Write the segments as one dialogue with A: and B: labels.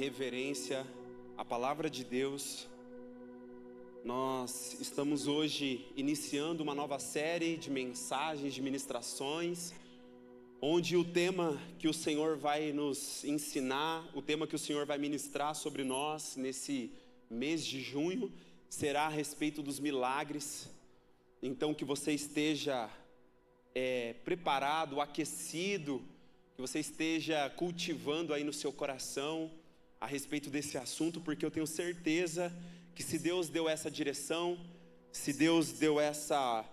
A: reverência à palavra de Deus. Nós estamos hoje iniciando uma nova série de mensagens, de ministrações, onde o tema que o Senhor vai nos ensinar, o tema que o Senhor vai ministrar sobre nós nesse mês de junho, será a respeito dos milagres. Então que você esteja preparado, aquecido, que você esteja cultivando aí no seu coração a respeito desse assunto, porque eu tenho certeza que se Deus deu essa direção, se Deus deu essa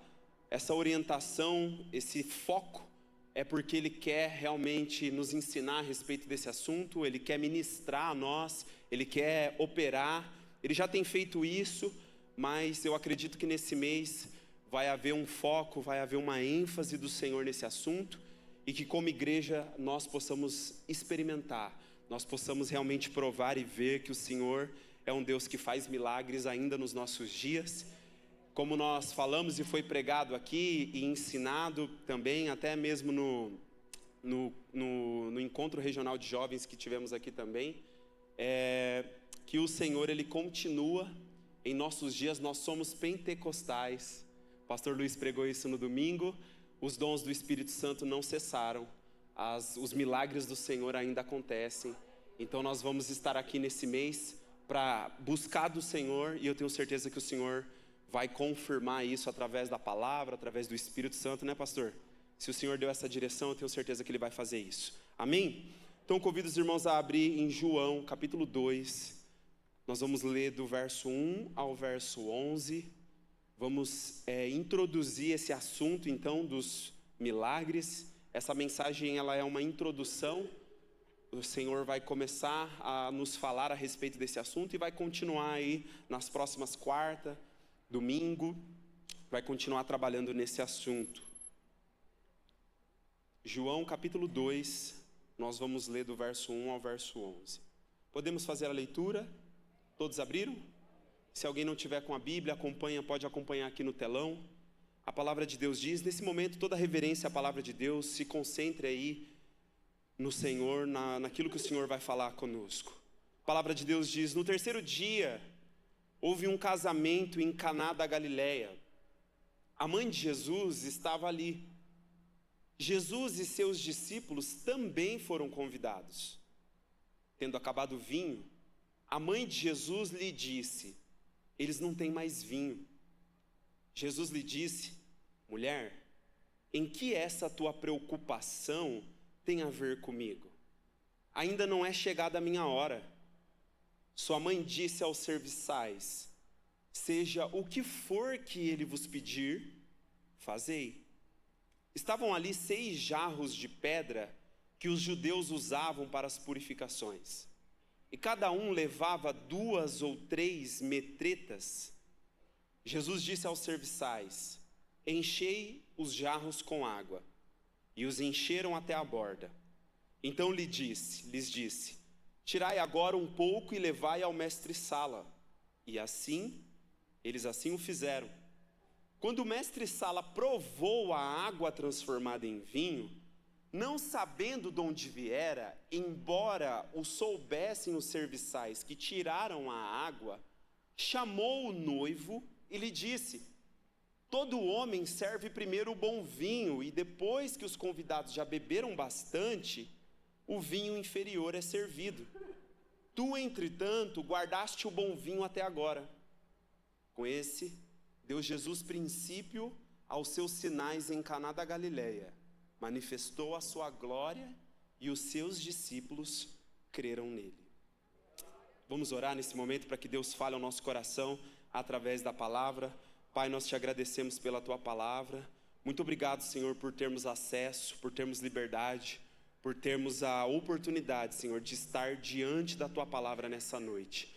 A: orientação, esse foco, é porque Ele quer realmente nos ensinar a respeito desse assunto, Ele quer ministrar a nós, Ele quer operar. Ele já tem feito isso, mas eu acredito que nesse mês vai haver um foco, vai haver uma ênfase do Senhor nesse assunto, e que como igreja nós possamos experimentar, nós possamos realmente provar e ver que o Senhor é um Deus que faz milagres ainda nos nossos dias. Como nós falamos e foi pregado aqui e ensinado também, até mesmo no encontro regional de jovens que tivemos aqui também, que o Senhor, Ele continua em nossos dias. Nós somos pentecostais. O pastor Luiz pregou isso no domingo. Os dons do Espírito Santo não cessaram, os milagres do Senhor ainda acontecem. Então nós vamos estar aqui nesse mês para buscar do Senhor, e eu tenho certeza que o Senhor vai confirmar isso através da palavra, através do Espírito Santo, né, pastor? Se o Senhor deu essa direção, eu tenho certeza que Ele vai fazer isso. Amém? Então convido os irmãos a abrir em João, capítulo 2. Nós vamos ler do verso 1 ao verso 11. Vamos introduzir esse assunto, então, dos milagres. Essa mensagem, ela é uma introdução. O Senhor vai começar a nos falar a respeito desse assunto e vai continuar aí nas próximas quarta, domingo, vai continuar trabalhando nesse assunto. João capítulo 2, nós vamos ler do verso 1 ao verso 11. Podemos fazer a leitura? Todos abriram? Se alguém não tiver com a Bíblia, pode acompanhar aqui no telão. A palavra de Deus diz: nesse momento toda reverência à palavra de Deus, se concentre aí no Senhor, naquilo que o Senhor vai falar conosco. A palavra de Deus diz: no terceiro dia houve um casamento em Caná da Galileia. A mãe de Jesus estava ali. Jesus e seus discípulos também foram convidados. Tendo acabado o vinho, a mãe de Jesus lhe disse: eles não têm mais vinho. Jesus lhe disse: mulher, em que essa tua preocupação tem a ver comigo? Ainda não é chegada a minha hora. Sua mãe disse aos serviçais: seja o que for que ele vos pedir, fazei. Estavam ali 6 jarros de pedra que os judeus usavam para as purificações, e cada um levava 2 ou 3 metretas. Jesus disse aos serviçais: enchei os jarros com água. E os encheram até a borda. Então lhes disse: tirai agora um pouco e levai ao mestre-sala. E eles assim o fizeram. Quando o mestre-sala provou a água transformada em vinho, não sabendo de onde viera, embora o soubessem os serviçais que tiraram a água, chamou o noivo e lhe disse: todo homem serve primeiro o bom vinho, e depois que os convidados já beberam bastante, o vinho inferior é servido. Tu, entretanto, guardaste o bom vinho até agora. Com esse, deu Jesus princípio aos seus sinais em Caná da Galileia. Manifestou a sua glória e os seus discípulos creram nele. Vamos orar nesse momento para que Deus fale ao nosso coração através da palavra. Pai, nós te agradecemos pela tua palavra. Muito obrigado, Senhor, por termos acesso, por termos liberdade, por termos a oportunidade, Senhor, de estar diante da tua palavra nessa noite.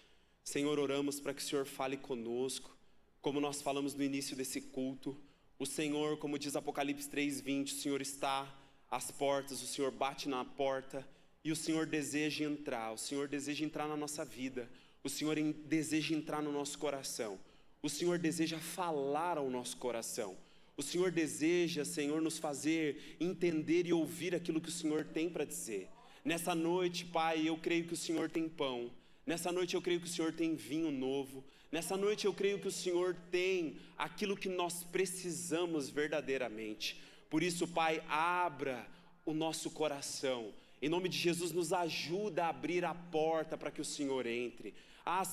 A: Senhor, oramos para que o Senhor fale conosco, como nós falamos no início desse culto. O Senhor, como diz Apocalipse 3:20, o Senhor está às portas, o Senhor bate na porta e o Senhor deseja entrar. O Senhor deseja entrar na nossa vida, o Senhor deseja entrar no nosso coração. O Senhor deseja falar ao nosso coração. O Senhor deseja, Senhor, nos fazer entender e ouvir aquilo que o Senhor tem para dizer. Nessa noite, Pai, eu creio que o Senhor tem pão. Nessa noite eu creio que o Senhor tem vinho novo. Nessa noite eu creio que o Senhor tem aquilo que nós precisamos verdadeiramente. Por isso, Pai, abra o nosso coração. Em nome de Jesus, nos ajuda a abrir a porta para que o Senhor entre.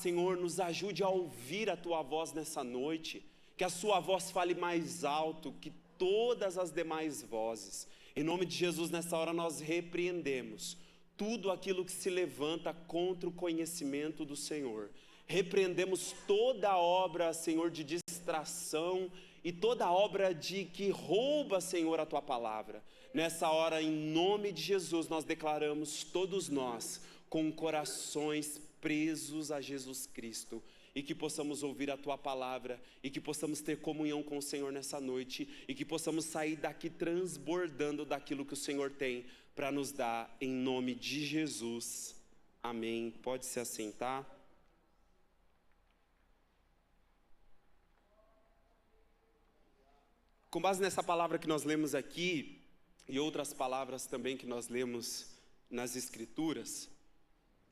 A: Senhor, nos ajude a ouvir a Tua voz nessa noite. Que a Sua voz fale mais alto que todas as demais vozes. Em nome de Jesus, nessa hora nós repreendemos tudo aquilo que se levanta contra o conhecimento do Senhor. Repreendemos toda obra, Senhor, de distração e toda obra de que rouba, Senhor, a Tua palavra. Nessa hora, em nome de Jesus, nós declaramos todos nós com corações presos a Jesus Cristo, e que possamos ouvir a Tua palavra, e que possamos ter comunhão com o Senhor nessa noite, e que possamos sair daqui transbordando daquilo que o Senhor tem para nos dar, em nome de Jesus. Amém. Pode se assentar. Com base nessa palavra que nós lemos aqui, e outras palavras também que nós lemos nas Escrituras,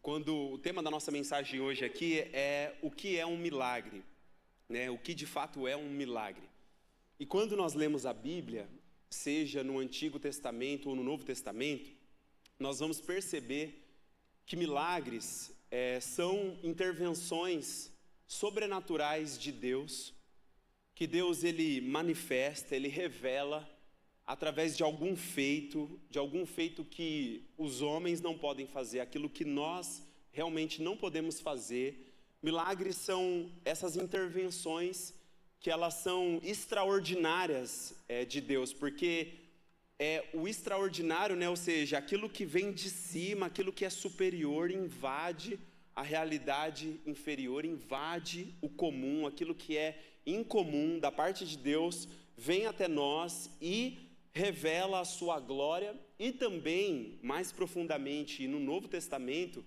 A: quando o tema da nossa mensagem hoje aqui é o que é um milagre, né? O que de fato é um milagre. E quando nós lemos a Bíblia, seja no Antigo Testamento ou no Novo Testamento, nós vamos perceber que milagres são intervenções sobrenaturais de Deus, que Deus ele manifesta, ele revela através de algum feito que os homens não podem fazer, aquilo que nós realmente não podemos fazer. Milagres são essas intervenções que elas são extraordinárias de Deus, porque o extraordinário, né, ou seja, aquilo que vem de cima, aquilo que é superior, invade a realidade inferior, invade o comum, aquilo que é incomum da parte de Deus, vem até nós e revela a sua glória. E também, mais profundamente, no Novo Testamento,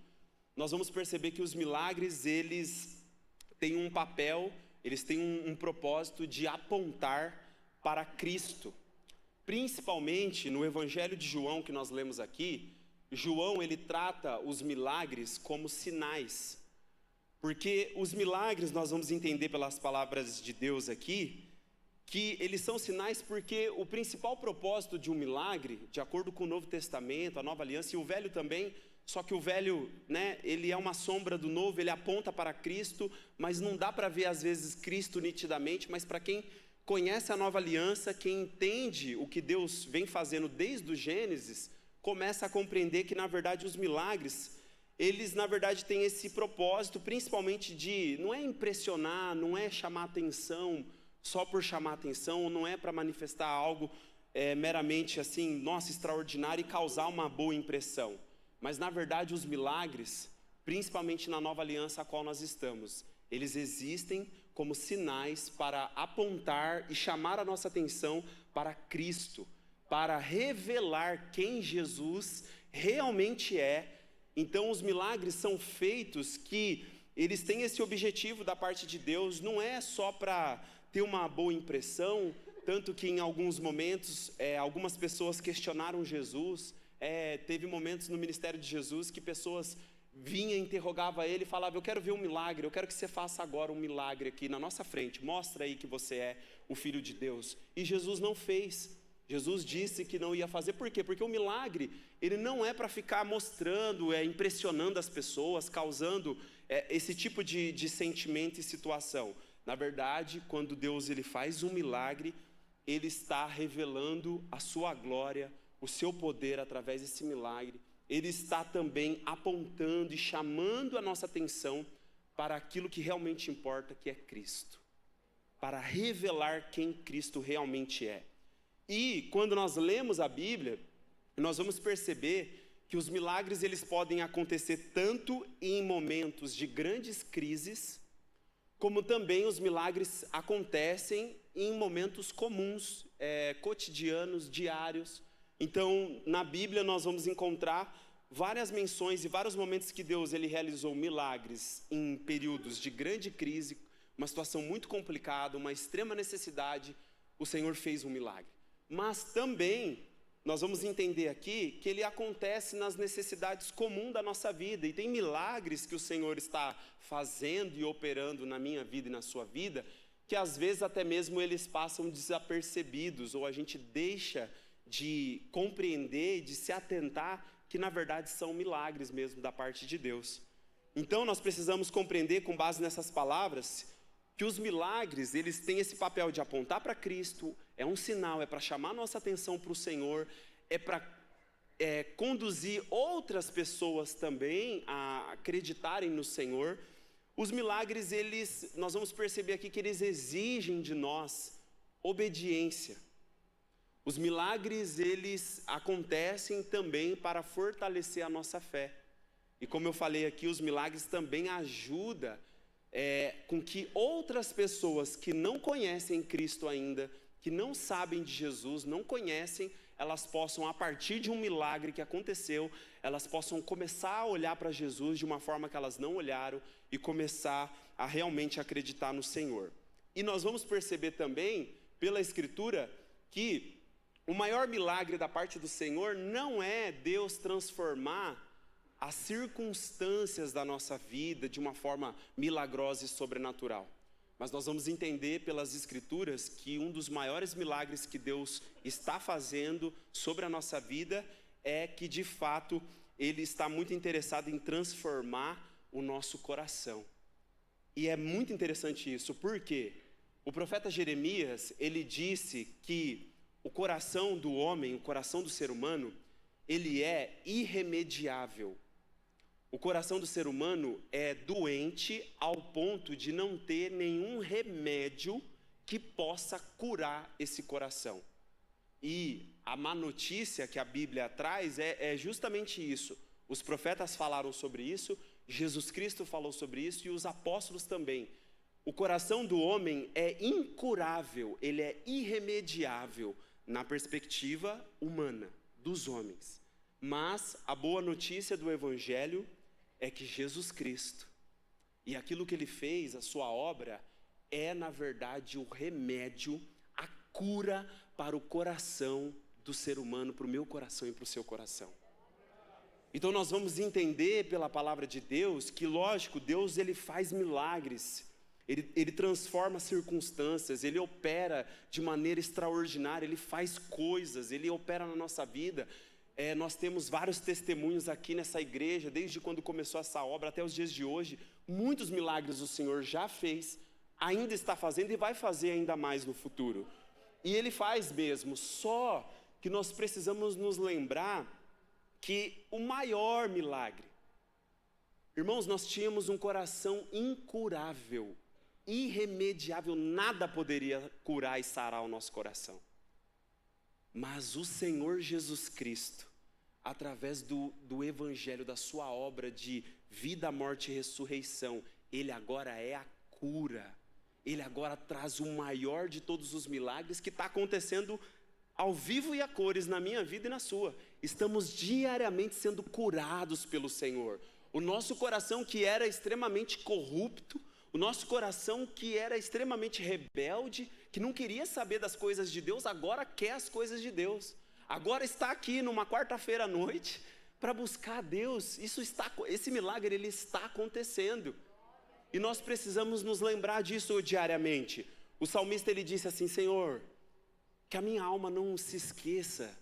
A: nós vamos perceber que os milagres, eles têm um papel, eles têm um propósito de apontar para Cristo. Principalmente no Evangelho de João, que nós lemos aqui, João, ele trata os milagres como sinais. Porque os milagres, nós vamos entender pelas palavras de Deus aqui, que eles são sinais porque o principal propósito de um milagre, de acordo com o Novo Testamento, a Nova Aliança e o Velho também, só que o Velho, né, ele é uma sombra do Novo, ele aponta para Cristo, mas não dá para ver às vezes Cristo nitidamente, mas para quem conhece a Nova Aliança, quem entende o que Deus vem fazendo desde o Gênesis, começa a compreender que na verdade os milagres, eles na verdade têm esse propósito principalmente de, não é impressionar, não é chamar atenção, só por chamar atenção, não é para manifestar algo meramente assim, nossa, extraordinário e causar uma boa impressão. Mas na verdade os milagres, principalmente na Nova Aliança a qual nós estamos, eles existem como sinais para apontar e chamar a nossa atenção para Cristo, para revelar quem Jesus realmente é. Então os milagres são feitos que eles têm esse objetivo da parte de Deus, não é só para ter uma boa impressão, tanto que em alguns momentos algumas pessoas questionaram Jesus, teve momentos no ministério de Jesus que pessoas vinham, interrogavam ele e falavam, eu quero ver um milagre, eu quero que você faça agora um milagre aqui na nossa frente, mostra aí que você é o Filho de Deus. E Jesus não fez, Jesus disse que não ia fazer, por quê? Porque o milagre, ele não é para ficar mostrando, impressionando as pessoas, causando esse tipo de sentimento e situação. Na verdade, quando Deus ele faz um milagre, ele está revelando a sua glória, o seu poder através desse milagre. Ele está também apontando e chamando a nossa atenção para aquilo que realmente importa, que é Cristo. Para revelar quem Cristo realmente é. E quando nós lemos a Bíblia, nós vamos perceber que os milagres eles podem acontecer tanto em momentos de grandes crises, como também os milagres acontecem em momentos comuns, cotidianos, diários. Então, na Bíblia nós vamos encontrar várias menções e vários momentos que Deus ele realizou milagres em períodos de grande crise, uma situação muito complicada, uma extrema necessidade, o Senhor fez um milagre. Mas também nós vamos entender aqui que ele acontece nas necessidades comuns da nossa vida. E tem milagres que o Senhor está fazendo e operando na minha vida e na sua vida, que às vezes até mesmo eles passam desapercebidos, ou a gente deixa de compreender e de se atentar que na verdade são milagres mesmo da parte de Deus. Então nós precisamos compreender, com base nessas palavras, que os milagres, eles têm esse papel de apontar para Cristo, é um sinal, é para chamar nossa atenção para o Senhor, é para conduzir outras pessoas também a acreditarem no Senhor. Os milagres, nós vamos perceber aqui que eles exigem de nós obediência. Os milagres, eles acontecem também para fortalecer a nossa fé. E como eu falei aqui, os milagres também ajudam com que outras pessoas que não conhecem Cristo ainda, que não sabem de Jesus, não conhecem, elas possam, a partir de um milagre que aconteceu, elas possam começar a olhar para Jesus de uma forma que elas não olharam e começar a realmente acreditar no Senhor. E nós vamos perceber também, pela Escritura, que o maior milagre da parte do Senhor não é Deus transformar as circunstâncias da nossa vida de uma forma milagrosa e sobrenatural. Mas nós vamos entender pelas Escrituras que um dos maiores milagres que Deus está fazendo sobre a nossa vida é que, de fato, Ele está muito interessado em transformar o nosso coração. E é muito interessante isso, porque o profeta Jeremias, ele disse que o coração do homem, o coração do ser humano, ele é irremediável. O coração do ser humano é doente ao ponto de não ter nenhum remédio que possa curar esse coração. E a má notícia que a Bíblia traz é justamente isso. Os profetas falaram sobre isso, Jesus Cristo falou sobre isso e os apóstolos também. O coração do homem é incurável, ele é irremediável na perspectiva humana dos homens. Mas a boa notícia do Evangelho é que Jesus Cristo, e aquilo que Ele fez, a sua obra, é na verdade o remédio, a cura para o coração do ser humano, para o meu coração e para o seu coração. Então nós vamos entender pela palavra de Deus que, lógico, Deus ele faz milagres, ele transforma circunstâncias, Ele opera de maneira extraordinária, Ele faz coisas, Ele opera na nossa vida. Nós temos vários testemunhos aqui nessa igreja, desde quando começou essa obra até os dias de hoje. Muitos milagres o Senhor já fez, ainda está fazendo e vai fazer ainda mais no futuro. E Ele faz mesmo, só que nós precisamos nos lembrar que o maior milagre, irmãos, nós tínhamos um coração incurável, irremediável, nada poderia curar e sarar o nosso coração. Mas o Senhor Jesus Cristo, através do Evangelho, da sua obra de vida, morte e ressurreição, Ele agora é a cura. Ele agora traz o maior de todos os milagres que está acontecendo ao vivo e a cores na minha vida e na sua. Estamos diariamente sendo curados pelo Senhor. O nosso coração que era extremamente corrupto, o nosso coração que era extremamente rebelde, que não queria saber das coisas de Deus, agora quer as coisas de Deus. Agora está aqui numa quarta-feira à noite para buscar a Deus. Esse milagre ele está acontecendo. E nós precisamos nos lembrar disso diariamente. O salmista ele disse assim: Senhor, que a minha alma não se esqueça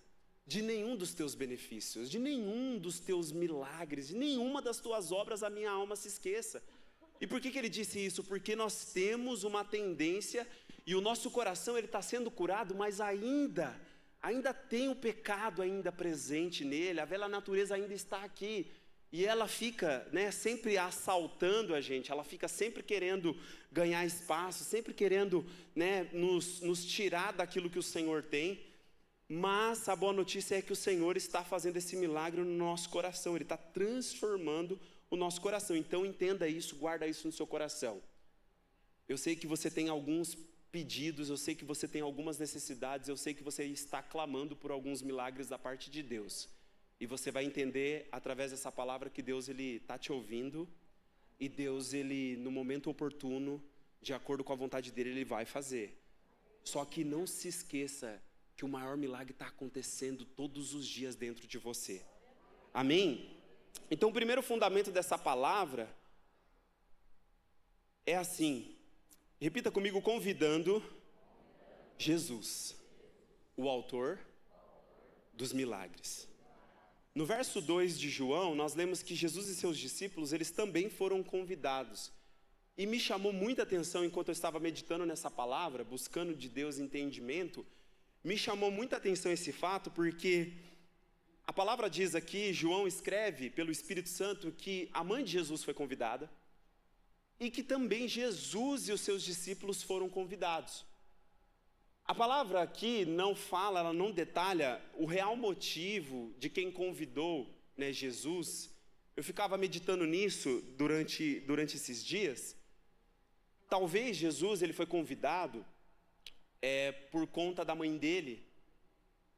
A: de nenhum dos teus benefícios, de nenhum dos teus milagres, de nenhuma das tuas obras a minha alma se esqueça. E por que ele disse isso? Porque nós temos uma tendência, e o nosso coração ele está sendo curado, mas ainda tem o pecado ainda presente nele, a velha natureza ainda está aqui, e ela fica sempre assaltando a gente, ela fica sempre querendo ganhar espaço, sempre querendo nos tirar daquilo que o Senhor tem. Mas a boa notícia é que o Senhor está fazendo esse milagre no nosso coração, Ele está transformando o nosso coração. Então entenda isso, guarda isso no seu coração. Eu sei que você tem alguns pedidos, eu sei que você tem algumas necessidades, eu sei que você está clamando por alguns milagres da parte de Deus. E você vai entender através dessa palavra que Deus ele está te ouvindo, e Deus ele no momento oportuno, de acordo com a vontade dele, ele vai fazer. Só que não se esqueça que o maior milagre está acontecendo todos os dias dentro de você. Amém? Então, o primeiro fundamento dessa palavra é assim. Repita comigo: convidando Jesus, o autor dos milagres. No verso 2 de João, nós lemos que Jesus e seus discípulos, eles também foram convidados. E me chamou muita atenção enquanto eu estava meditando nessa palavra, buscando de Deus entendimento, me chamou muita atenção esse fato, porque a palavra diz aqui, João escreve pelo Espírito Santo, que a mãe de Jesus foi convidada, e que também Jesus e os seus discípulos foram convidados. A palavra aqui não fala, ela não detalha o real motivo de quem convidou, Jesus. Eu ficava meditando nisso durante esses dias. Talvez Jesus ele foi convidado por conta da mãe dele.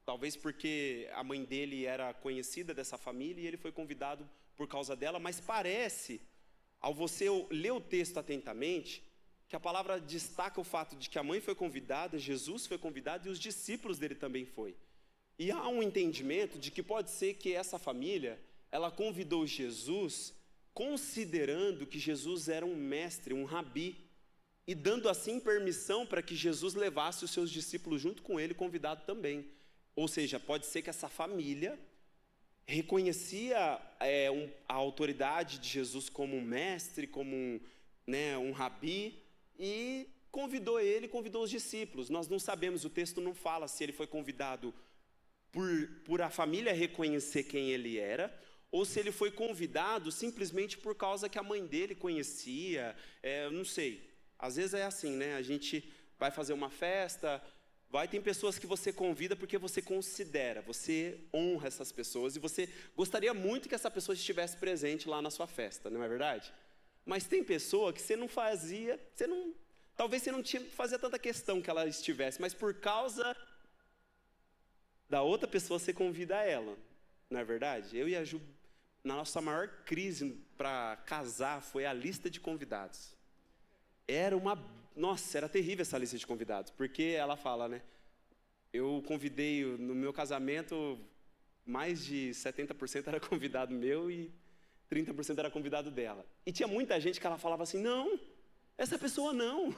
A: Talvez porque a mãe dele era conhecida dessa família e ele foi convidado por causa dela. Mas parece, ao você ler o texto atentamente, que a palavra destaca o fato de que a mãe foi convidada, Jesus foi convidado e os discípulos dele também foi. E há um entendimento de que pode ser que essa família, ela convidou Jesus considerando que Jesus era um mestre, um rabi, e dando assim permissão para que Jesus levasse os seus discípulos junto com ele, convidado também. Ou seja, pode ser que essa família reconhecia a autoridade de Jesus como um mestre, como um rabi, e convidou os discípulos. Nós não sabemos, o texto não fala se ele foi convidado por a família reconhecer quem ele era, ou se ele foi convidado simplesmente por causa que a mãe dele conhecia, não sei. Às vezes é assim, a gente vai fazer uma festa, tem pessoas que você convida porque você considera, você honra essas pessoas, e você gostaria muito que essa pessoa estivesse presente lá na sua festa, não é verdade? Mas tem pessoa que você não fazia, talvez você não fazia tanta questão que ela estivesse, mas por causa da outra pessoa você convida ela, não é verdade? Eu e a Ju, na nossa maior crise para casar foi a lista de convidados. Era terrível essa lista de convidados, porque ela fala, eu convidei, no meu casamento, mais de 70% era convidado meu e 30% era convidado dela. E tinha muita gente que ela falava assim, não, essa pessoa não,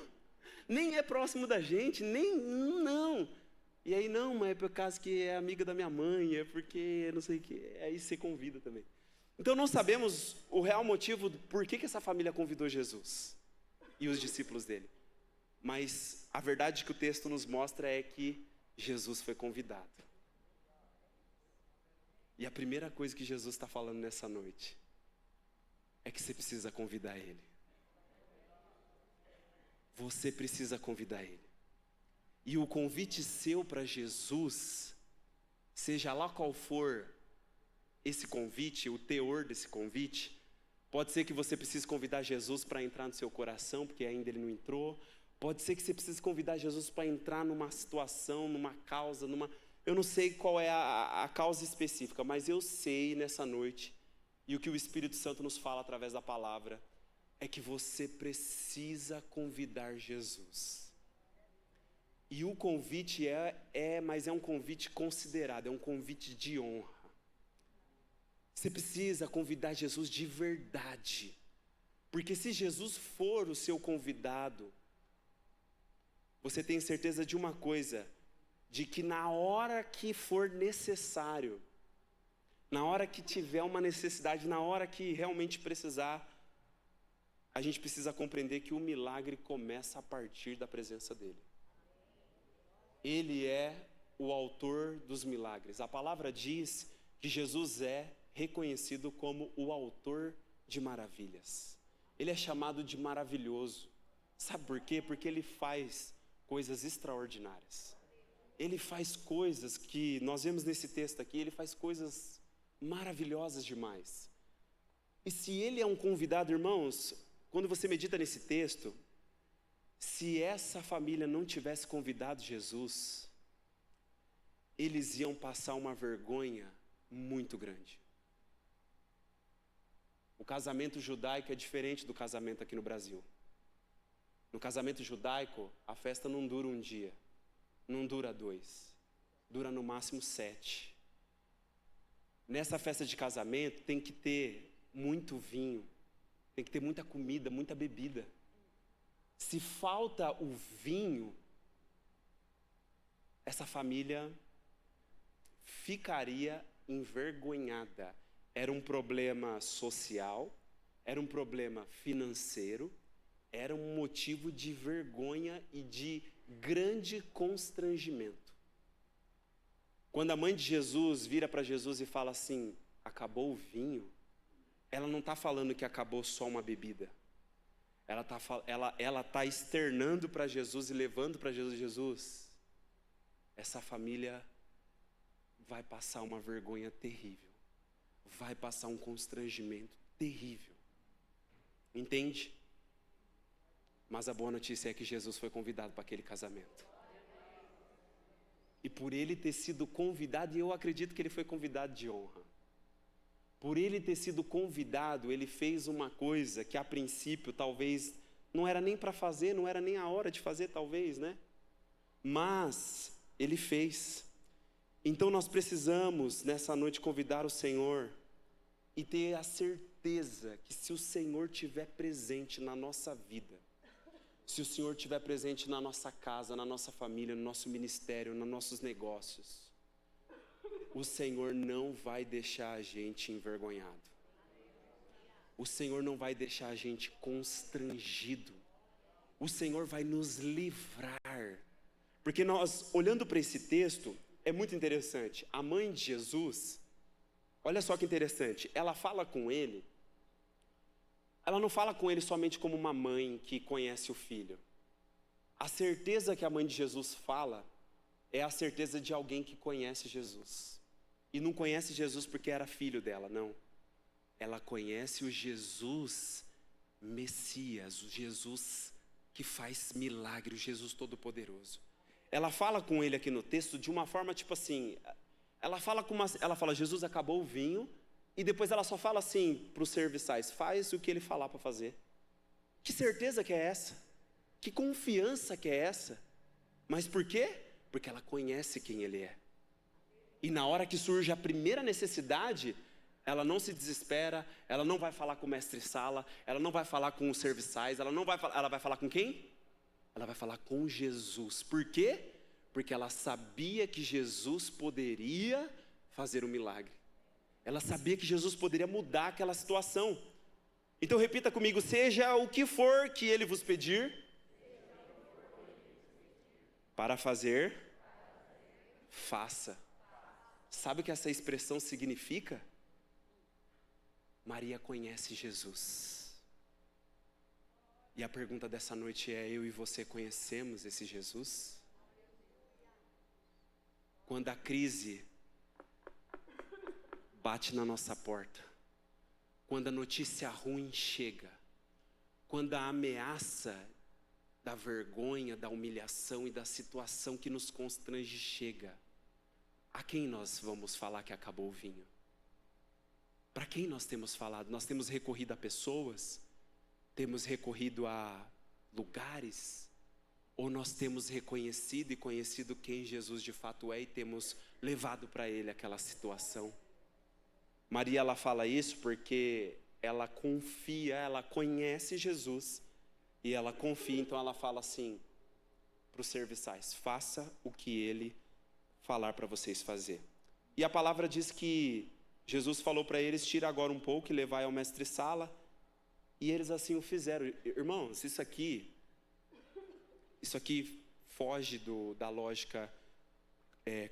A: nem é próximo da gente, não. E aí, não, mas é por causa que é amiga da minha mãe, é porque não sei o que, aí você convida também. Então não sabemos o real motivo por que essa família convidou Jesus e os discípulos dele. Mas a verdade que o texto nos mostra é que Jesus foi convidado. E a primeira coisa que Jesus está falando nessa noite é que você precisa convidar ele. Você precisa convidar ele. E o convite seu para Jesus, seja lá qual for esse convite, o teor desse convite, pode ser que você precise convidar Jesus para entrar no seu coração, porque ainda ele não entrou. Pode ser que você precise convidar Jesus para entrar numa situação, numa causa, eu não sei qual é a causa específica, mas eu sei nessa noite, e o que o Espírito Santo nos fala através da palavra, é que você precisa convidar Jesus. E o convite mas é um convite considerado, é um convite de honra. Você precisa convidar Jesus de verdade, porque se Jesus for o seu convidado, você tem certeza de uma coisa, de que na hora que for necessário, na hora que tiver uma necessidade, na hora que realmente precisar, a gente precisa compreender que o milagre começa a partir da presença dele. Ele é o autor dos milagres. A palavra diz que Jesus é reconhecido como o autor de maravilhas. Ele é chamado de maravilhoso. Sabe por quê? Porque ele faz coisas extraordinárias. Ele faz coisas que, nós vemos nesse texto aqui, ele faz coisas maravilhosas demais. E se ele é um convidado, irmãos, quando você medita nesse texto, se essa família não tivesse convidado Jesus, eles iam passar uma vergonha muito grande. O casamento judaico é diferente do casamento aqui no Brasil. No casamento judaico, a festa não dura um dia, não dura 2. dura no máximo 7. Nessa festa de casamento tem que ter muito vinho, tem que ter muita comida, muita bebida. Se falta o vinho, essa família ficaria envergonhada. Era um problema social, era um problema financeiro, era um motivo de vergonha e de grande constrangimento. Quando a mãe de Jesus vira para Jesus e fala assim, acabou o vinho, ela não está falando que acabou só uma bebida. Ela tá externando para Jesus e levando para Jesus, Jesus, essa família vai passar uma vergonha terrível, vai passar um constrangimento terrível. Entende? Mas a boa notícia é que Jesus foi convidado para aquele casamento. E por ele ter sido convidado, e eu acredito que ele foi convidado de honra. Por ele ter sido convidado, ele fez uma coisa que a princípio talvez não era nem para fazer, não era nem a hora de fazer talvez, né? Mas ele fez. Então nós precisamos nessa noite convidar o Senhor e ter a certeza que se o Senhor estiver presente na nossa vida, se o Senhor estiver presente na nossa casa, na nossa família, no nosso ministério, nos nossos negócios, o Senhor não vai deixar a gente envergonhado. O Senhor não vai deixar a gente constrangido. O Senhor vai nos livrar. Porque nós, olhando para esse texto, é muito interessante. A mãe de Jesus, olha só que interessante, ela fala com ele, ela não fala com ele somente como uma mãe que conhece o filho. A certeza que a mãe de Jesus fala é a certeza de alguém que conhece Jesus. E não conhece Jesus porque era filho dela, não. Ela conhece o Jesus Messias, o Jesus que faz milagre, o Jesus Todo-Poderoso. Ela fala com ele aqui no texto de uma forma tipo assim, ela fala, Jesus, acabou o vinho, e depois ela só fala assim para os serviçais, faz o que ele falar para fazer. Que certeza que é essa? Que confiança que é essa? Mas por quê? Porque ela conhece quem ele é. E na hora que surge a primeira necessidade, ela não se desespera, ela não vai falar com o mestre-sala, ela não vai falar com os serviçais, ela vai falar com quem? Ela vai falar com Jesus. Por quê? Porque ela sabia que Jesus poderia fazer um milagre. Ela sabia que Jesus poderia mudar aquela situação. Então repita comigo, seja o que for que ele vos pedir, para fazer, faça. Sabe o que essa expressão significa? Maria conhece Jesus. E a pergunta dessa noite é, eu e você conhecemos esse Jesus? Quando a crise bate na nossa porta, quando a notícia ruim chega, quando a ameaça da vergonha, da humilhação e da situação que nos constrange chega, a quem nós vamos falar que acabou o vinho? Para quem nós temos falado? Nós temos recorrido a pessoas? Temos recorrido a lugares? Ou nós temos reconhecido e conhecido quem Jesus de fato é e temos levado para ele aquela situação? Maria, ela fala isso porque ela confia, ela conhece Jesus e ela confia, então ela fala assim para os serviçais, faça o que ele falar para vocês fazer. E a palavra diz que Jesus falou para eles, tira agora um pouco e levai ao mestre-sala, e eles assim o fizeram. Irmãos, isso aqui foge da lógica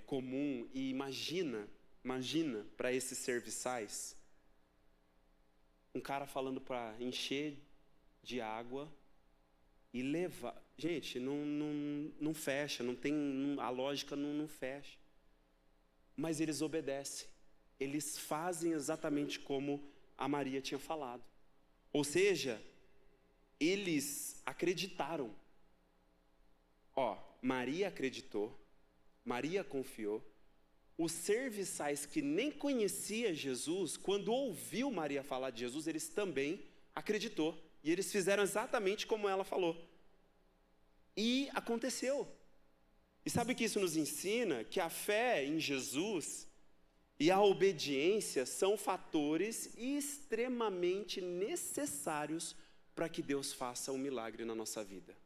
A: comum, e imagina para esses serviçais, um cara falando para encher de água e levar. Gente, não fecha, a lógica não fecha. Mas eles obedecem, eles fazem exatamente como a Maria tinha falado. Ou seja, eles acreditaram. Maria acreditou, Maria confiou. Os serviçais que nem conhecia Jesus, quando ouviu Maria falar de Jesus, eles também acreditou. E eles fizeram exatamente como ela falou. E aconteceu. E sabe o que isso nos ensina? Que a fé em Jesus e a obediência são fatores extremamente necessários para que Deus faça um milagre na nossa vida.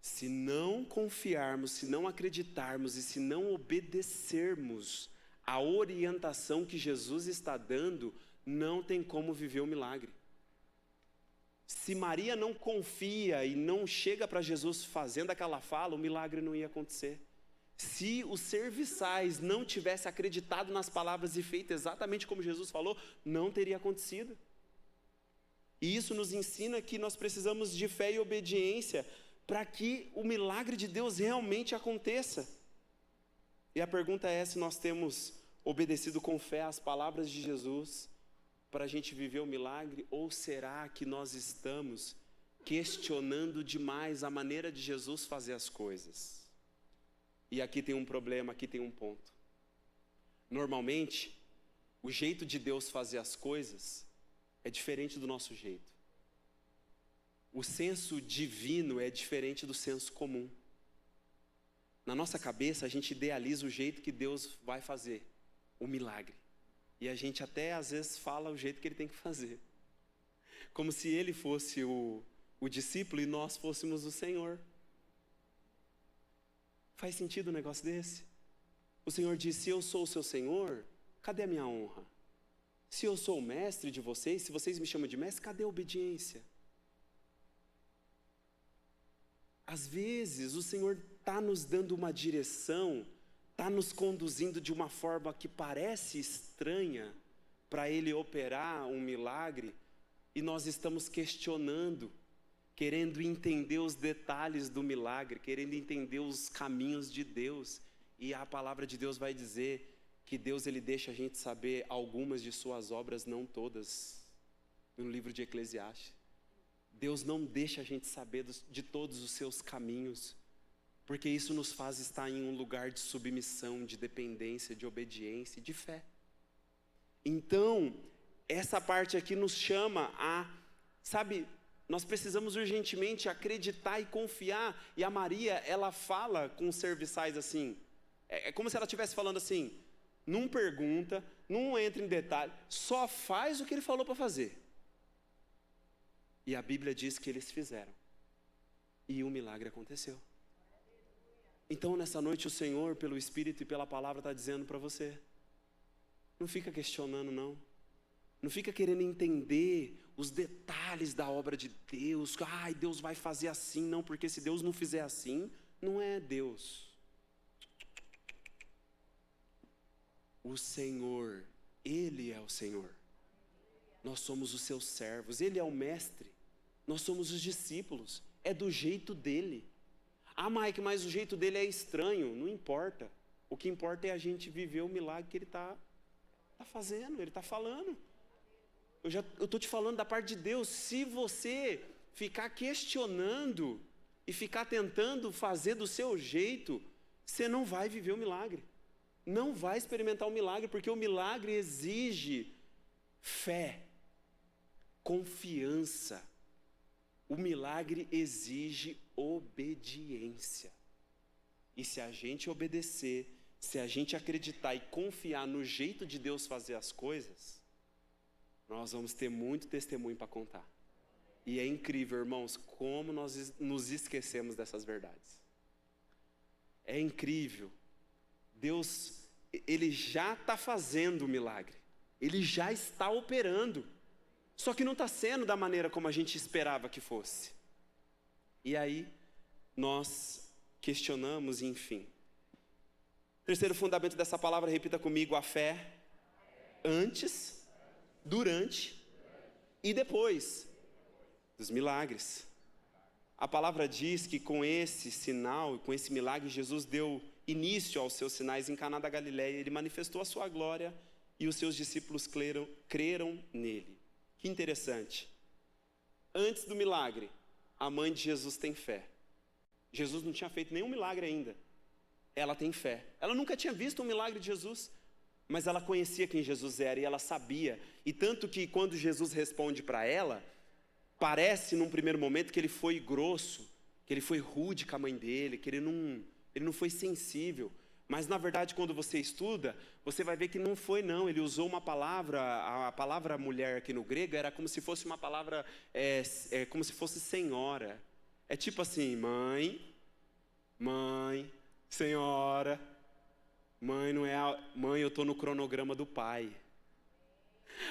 A: Se não confiarmos, se não acreditarmos e se não obedecermos à orientação que Jesus está dando, não tem como viver o milagre. Se Maria não confia e não chega para Jesus fazendo aquela fala, o milagre não ia acontecer. Se os serviçais não tivessem acreditado nas palavras e feito exatamente como Jesus falou, não teria acontecido. E isso nos ensina que nós precisamos de fé e obediência para que o milagre de Deus realmente aconteça. E a pergunta é se nós temos obedecido com fé às palavras de Jesus para a gente viver o milagre, ou será que nós estamos questionando demais a maneira de Jesus fazer as coisas? E aqui tem um problema, aqui tem um ponto. Normalmente, o jeito de Deus fazer as coisas é diferente do nosso jeito. O senso divino é diferente do senso comum. Na nossa cabeça, a gente idealiza o jeito que Deus vai fazer o milagre. E a gente até às vezes fala o jeito que ele tem que fazer. Como se ele fosse o discípulo e nós fôssemos o Senhor. Faz sentido um negócio desse? O Senhor diz, se eu sou o seu Senhor, cadê a minha honra? Se eu sou o mestre de vocês, se vocês me chamam de mestre, cadê a obediência? Às vezes o Senhor está nos dando uma direção, está nos conduzindo de uma forma que parece estranha para Ele operar um milagre, e nós estamos questionando, querendo entender os detalhes do milagre, querendo entender os caminhos de Deus. E a palavra de Deus vai dizer que Deus ele deixa a gente saber algumas de suas obras, não todas, no livro de Eclesiastes. Deus não deixa a gente saber de todos os seus caminhos, porque isso nos faz estar em um lugar de submissão, de dependência, de obediência e de fé. Então, essa parte aqui nos chama a, sabe, nós precisamos urgentemente acreditar e confiar. E a Maria, ela fala com os serviçais assim, é como se ela estivesse falando assim, não pergunta, não entra em detalhe, só faz o que ele falou para fazer. E a Bíblia diz que eles fizeram. E o milagre aconteceu. Então, nessa noite, o Senhor, pelo Espírito e pela palavra, está dizendo para você, não fica questionando, não. Não fica querendo entender os detalhes da obra de Deus. Ai, Deus vai fazer assim, não, porque se Deus não fizer assim, não é Deus. O Senhor, Ele é o Senhor. Nós somos os seus servos, Ele é o mestre. Nós somos os discípulos, é do jeito dele. Ah, Mike, mas o jeito dele é estranho. Não importa. O que importa é a gente viver o milagre que ele está fazendo, ele está falando. Eu estou te falando da parte de Deus. Se você ficar questionando e ficar tentando fazer do seu jeito, você não vai viver o milagre. Não vai experimentar o milagre, porque o milagre exige fé, confiança. O milagre exige obediência. E se a gente obedecer, se a gente acreditar e confiar no jeito de Deus fazer as coisas, nós vamos ter muito testemunho para contar. E é incrível, irmãos, como nós nos esquecemos dessas verdades. É incrível. Deus, Ele já está fazendo o milagre. Ele já está operando. Só que não está sendo da maneira como a gente esperava que fosse. E aí, nós questionamos e enfim. Terceiro fundamento dessa palavra, repita comigo, a fé antes, durante e depois dos milagres. A palavra diz que com esse sinal, com esse milagre, Jesus deu início aos seus sinais em Caná da Galileia. Ele manifestou a sua glória e os seus discípulos creram nele. Que interessante. Antes do milagre, a mãe de Jesus tem fé. Jesus não tinha feito nenhum milagre ainda. Ela tem fé. Ela nunca tinha visto um milagre de Jesus, mas ela conhecia quem Jesus era e ela sabia. E tanto que quando Jesus responde para ela, parece num primeiro momento que ele foi grosso, que que ele foi rude com a mãe dele, que ele não foi sensível. Mas, na verdade, quando você estuda, você vai ver que não foi, não. Ele usou uma palavra, a palavra mulher aqui no grego era como se fosse uma palavra, como se fosse senhora. É tipo assim, mãe, senhora. Mãe, não é mãe, eu estou no cronograma do pai.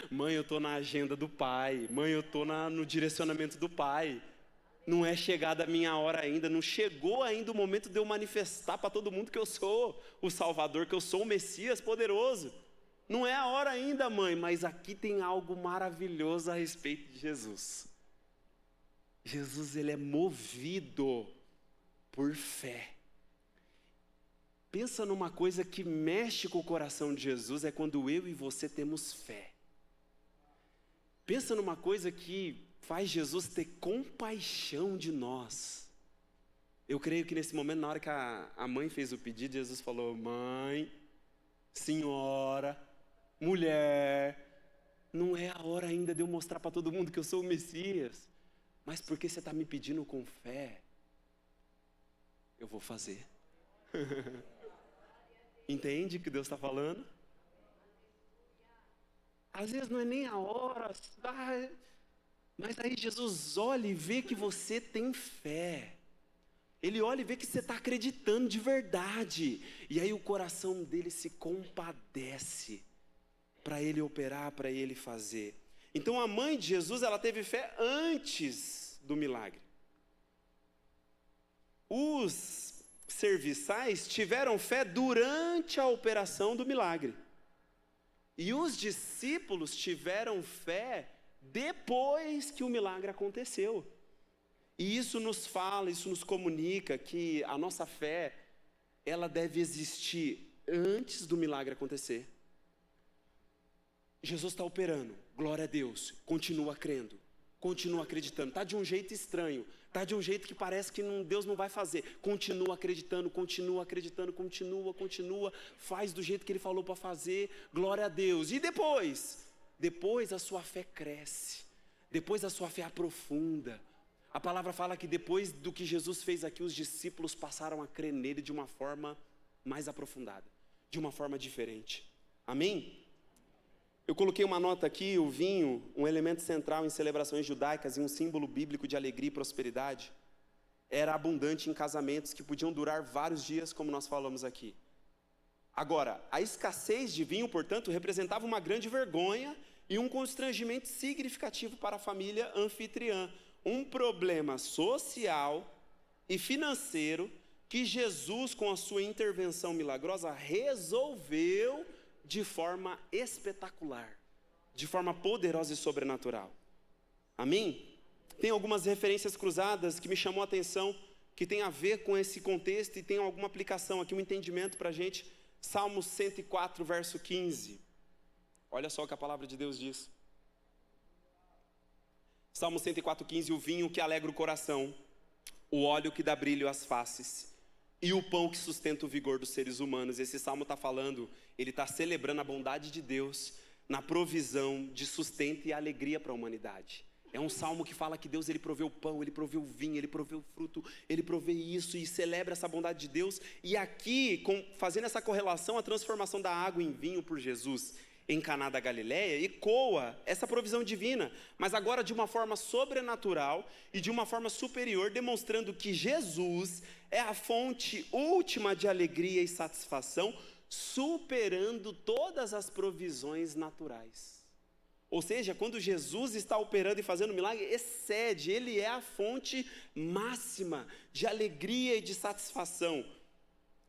A: Mãe, eu estou na agenda do pai. Mãe, eu estou no direcionamento do pai. Não é chegada a minha hora ainda, não chegou ainda o momento de eu manifestar para todo mundo que eu sou o Salvador, que eu sou o Messias poderoso. Não é a hora ainda, mãe, mas aqui tem algo maravilhoso a respeito de Jesus. Jesus, ele é movido por fé. Pensa numa coisa que mexe com o coração de Jesus, é quando eu e você temos fé. Pensa numa coisa que faz Jesus ter compaixão de nós. Eu creio que nesse momento, na hora que a mãe fez o pedido, Jesus falou, mãe, senhora, mulher, não é a hora ainda de eu mostrar para todo mundo que eu sou o Messias, mas porque você está me pedindo com fé, eu vou fazer. Entende o que Deus está falando? Às vezes não é nem a hora, mas aí Jesus olha e vê que você tem fé. Ele olha e vê que você está acreditando de verdade. E aí o coração dele se compadece para ele operar, para ele fazer. Então a mãe de Jesus, ela teve fé antes do milagre. Os serviçais tiveram fé durante a operação do milagre. E os discípulos tiveram fé depois que o milagre aconteceu. E isso nos fala, isso nos comunica que a nossa fé, ela deve existir antes do milagre acontecer. Jesus está operando, glória a Deus, continua crendo, continua acreditando. Está de um jeito estranho, está de um jeito que parece que Deus não vai fazer. Continua acreditando, continua, faz do jeito que Ele falou para fazer, glória a Deus. E depois? Depois a sua fé cresce, depois a sua fé aprofunda. A palavra fala que depois do que Jesus fez aqui, os discípulos passaram a crer nele de uma forma mais aprofundada, de uma forma diferente. Amém? Eu coloquei uma nota aqui, o vinho, um elemento central em celebrações judaicas e um símbolo bíblico de alegria e prosperidade, era abundante em casamentos que podiam durar vários dias, como nós falamos aqui. Agora, a escassez de vinho, portanto, representava uma grande vergonha e um constrangimento significativo para a família anfitriã. Um problema social e financeiro que Jesus, com a sua intervenção milagrosa, resolveu de forma espetacular, de forma poderosa e sobrenatural. Amém? Tem algumas referências cruzadas que me chamou a atenção, que tem a ver com esse contexto e tem alguma aplicação aqui, um entendimento para a gente. Salmo 104, verso 15. Olha só o que a palavra de Deus diz. Salmo 104, 15. O vinho que alegra o coração, o óleo que dá brilho às faces, e o pão que sustenta o vigor dos seres humanos. Esse salmo está falando, ele está celebrando a bondade de Deus na provisão de sustento e alegria para a humanidade. É um salmo que fala que Deus, ele proveu o pão, ele proveu o vinho, ele proveu o fruto, ele proveu isso e celebra essa bondade de Deus. E aqui, fazendo essa correlação, a transformação da água em vinho por Jesus em Caná da Galileia, ecoa essa provisão divina, mas agora de uma forma sobrenatural e de uma forma superior, demonstrando que Jesus é a fonte última de alegria e satisfação, superando todas as provisões naturais. Ou seja, quando Jesus está operando e fazendo milagre, excede, ele é a fonte máxima de alegria e de satisfação.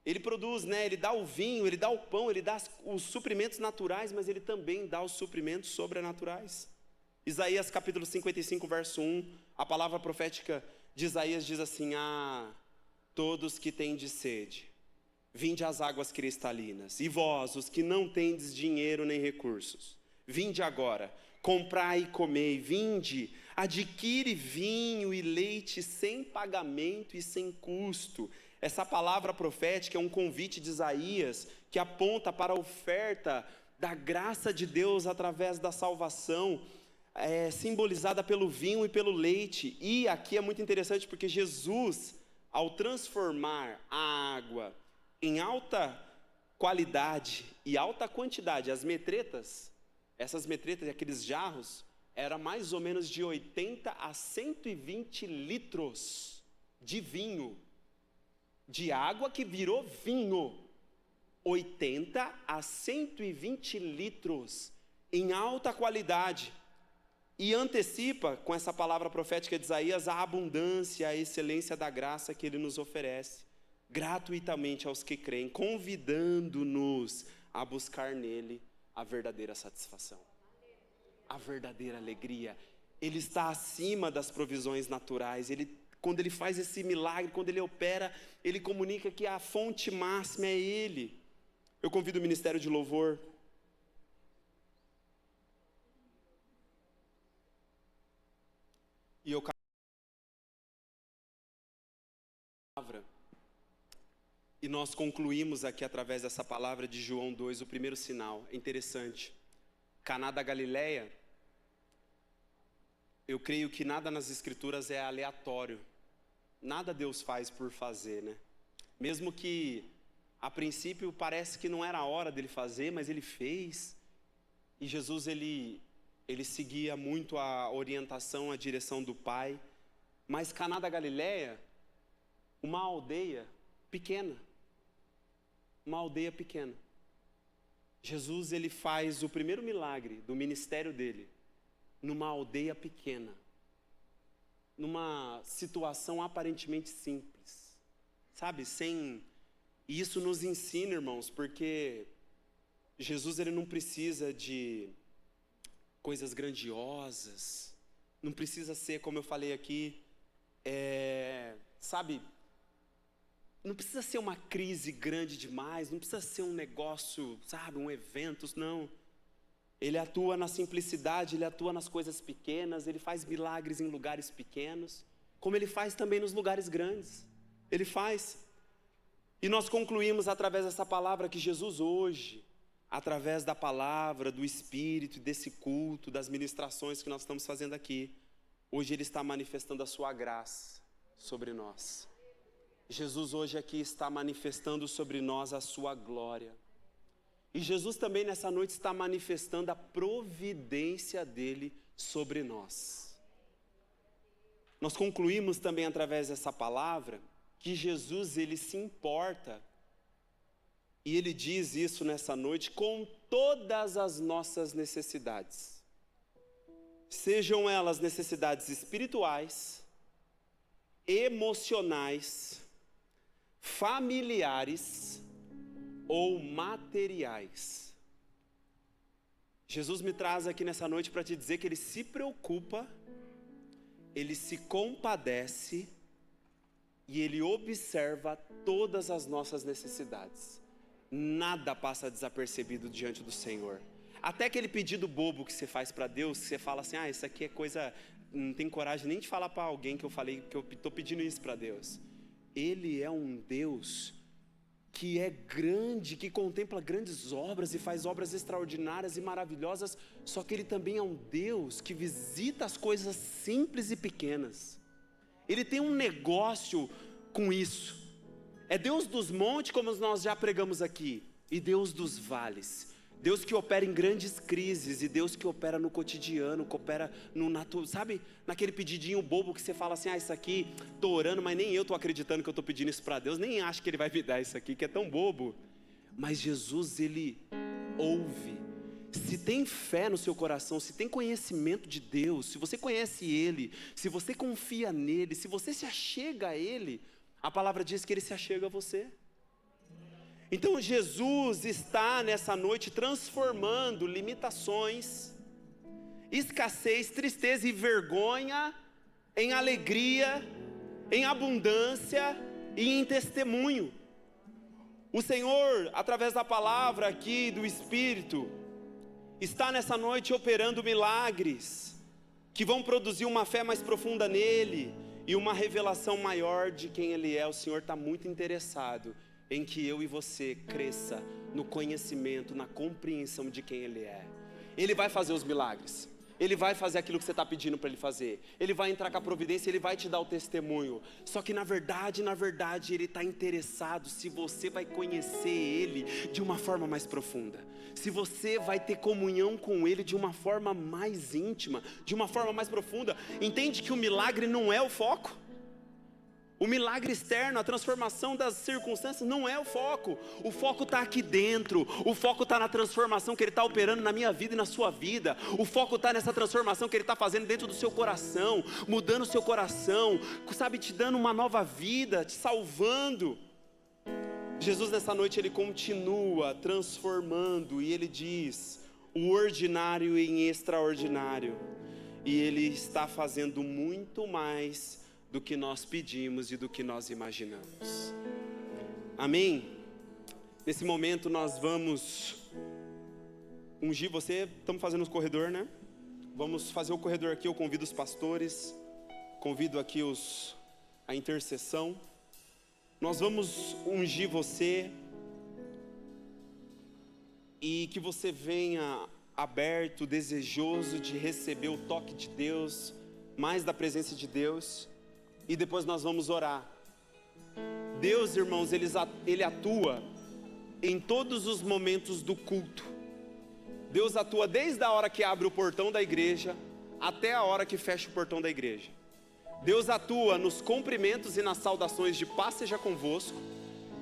A: Ele produz, ele dá o vinho, ele dá o pão, ele dá os suprimentos naturais, mas ele também dá os suprimentos sobrenaturais. Isaías capítulo 55, verso 1, a palavra profética de Isaías diz assim: todos que têm de sede, vinde às águas cristalinas, e vós, os que não tendes dinheiro nem recursos, vinde agora, comprai e comei, vinde, adquire vinho e leite sem pagamento e sem custo. Essa palavra profética é um convite de Isaías que aponta para a oferta da graça de Deus através da salvação, simbolizada pelo vinho e pelo leite. E aqui é muito interessante porque Jesus, ao transformar a água em alta qualidade e alta quantidade, as metretas, essas metretas, aqueles jarros, era mais ou menos de 80 a 120 litros de vinho, de água que virou vinho. 80 a 120 litros em alta qualidade. E antecipa, com essa palavra profética de Isaías, a abundância, a excelência da graça que ele nos oferece, gratuitamente aos que creem, convidando-nos a buscar nele a verdadeira satisfação, a verdadeira alegria. Ele está acima das provisões naturais. Quando ele faz esse milagre, quando ele opera, ele comunica que a fonte máxima é ele. Eu convido o ministério de louvor. E eu E nós concluímos aqui através dessa palavra de João 2, o primeiro sinal. É interessante. Caná da Galileia, eu creio que nada nas escrituras é aleatório. Nada Deus faz por fazer, né? Mesmo que a princípio parece que não era a hora dele fazer, mas ele fez. E Jesus, ele seguia muito a orientação, a direção do Pai. Mas Caná da Galileia, uma aldeia pequena. Uma aldeia pequena. Jesus, ele faz o primeiro milagre do ministério dele numa aldeia pequena, numa situação aparentemente simples, sabe? E isso nos ensina, irmãos, porque Jesus, ele não precisa de coisas grandiosas, não precisa ser, como eu falei aqui, sabe? Não precisa ser uma crise grande demais, não precisa ser um negócio, sabe, um evento, não. Ele atua na simplicidade, ele atua nas coisas pequenas, ele faz milagres em lugares pequenos, como ele faz também nos lugares grandes. Ele faz. E nós concluímos através dessa palavra que Jesus hoje, através da palavra, do Espírito, desse culto, das ministrações que nós estamos fazendo aqui, hoje ele está manifestando a sua graça sobre nós. Jesus hoje aqui está manifestando sobre nós a sua glória. E Jesus também nessa noite está manifestando a providência dele sobre nós. Nós concluímos também através dessa palavra que Jesus, ele se importa, e ele diz isso nessa noite, com todas as nossas necessidades. Sejam elas necessidades espirituais, emocionais, familiares ou materiais. Jesus me traz aqui nessa noite para te dizer que ele se preocupa, ele se compadece e ele observa todas as nossas necessidades. Nada passa desapercebido diante do Senhor. Até aquele pedido bobo que você faz para Deus, que você fala assim, isso aqui é coisa, não tem coragem nem de falar para alguém que eu falei, que eu estou pedindo isso para Deus. Ele é um Deus que é grande, que contempla grandes obras e faz obras extraordinárias e maravilhosas, só que ele também é um Deus que visita as coisas simples e pequenas. Ele tem um negócio com isso. É Deus dos montes, como nós já pregamos aqui, e Deus dos vales. Deus que opera em grandes crises, e Deus que opera no cotidiano, que opera no natural, sabe? Naquele pedidinho bobo que você fala assim, isso aqui, estou orando, mas nem eu estou acreditando que eu estou pedindo isso para Deus, nem acho que Ele vai me dar isso aqui, que é tão bobo. Mas Jesus, Ele ouve. Se tem fé no seu coração, se tem conhecimento de Deus, se você conhece Ele, se você confia nele, se você se achega a Ele, a palavra diz que Ele se achega a você. Então Jesus está nessa noite transformando limitações, escassez, tristeza e vergonha em alegria, em abundância e em testemunho. O Senhor, através da palavra aqui do Espírito, está nessa noite operando milagres que vão produzir uma fé mais profunda nele e uma revelação maior de quem Ele é. O Senhor está muito interessado em que eu e você cresça no conhecimento, na compreensão de quem Ele é. Ele vai fazer os milagres, Ele vai fazer aquilo que você está pedindo para Ele fazer. Ele vai entrar com a providência, Ele vai te dar o testemunho. Só que na verdade, Ele está interessado se você vai conhecer Ele de uma forma mais profunda. Se você vai ter comunhão com Ele de uma forma mais íntima, de uma forma mais profunda. Entende que o milagre não é o foco? O milagre externo, a transformação das circunstâncias não é o foco. O foco está aqui dentro. O foco está na transformação que Ele está operando na minha vida e na sua vida. O foco está nessa transformação que Ele está fazendo dentro do seu coração, mudando o seu coração, sabe, te dando uma nova vida, te salvando. Jesus nessa noite Ele continua transformando e Ele diz o ordinário em extraordinário. E Ele está fazendo muito mais do que nós pedimos e do que nós imaginamos. Amém? Nesse momento nós vamos ungir você. Estamos fazendo o corredor, né? Vamos fazer o corredor aqui. Eu convido os pastores, convido aqui a intercessão. Nós vamos ungir você e que você venha aberto, desejoso de receber o toque de Deus, mais da presença de Deus. E depois nós vamos orar. Deus, irmãos, Ele atua em todos os momentos do culto. Deus atua desde a hora que abre o portão da igreja até a hora que fecha o portão da igreja. Deus atua nos cumprimentos e nas saudações de paz seja convosco.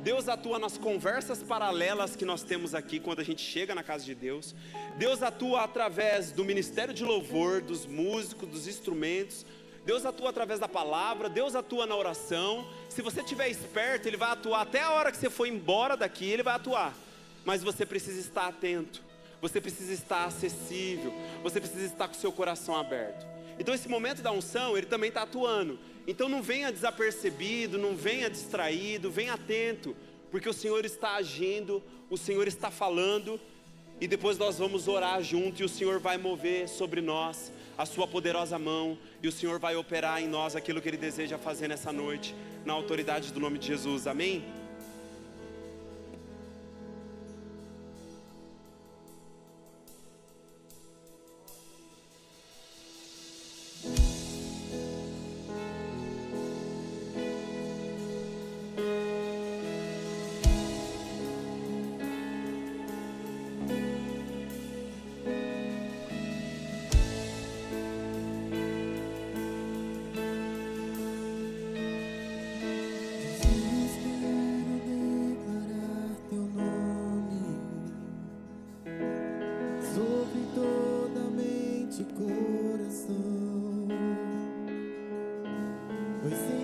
A: Deus atua nas conversas paralelas que nós temos aqui quando a gente chega na casa de Deus. Deus atua através do ministério de louvor, dos músicos, dos instrumentos. Deus atua através da palavra, Deus atua na oração. Se você estiver esperto, Ele vai atuar até a hora que você for embora daqui, Ele vai atuar. Mas você precisa estar atento, você precisa estar acessível, você precisa estar com o seu coração aberto. Então esse momento da unção, Ele também está atuando. Então não venha desapercebido, não venha distraído, venha atento, porque o Senhor está agindo, o Senhor está falando. E depois nós vamos orar junto e o Senhor vai mover sobre nós a sua poderosa mão, e o Senhor vai operar em nós aquilo que Ele deseja fazer nessa noite, na autoridade do nome de Jesus, amém?
B: Coração, pois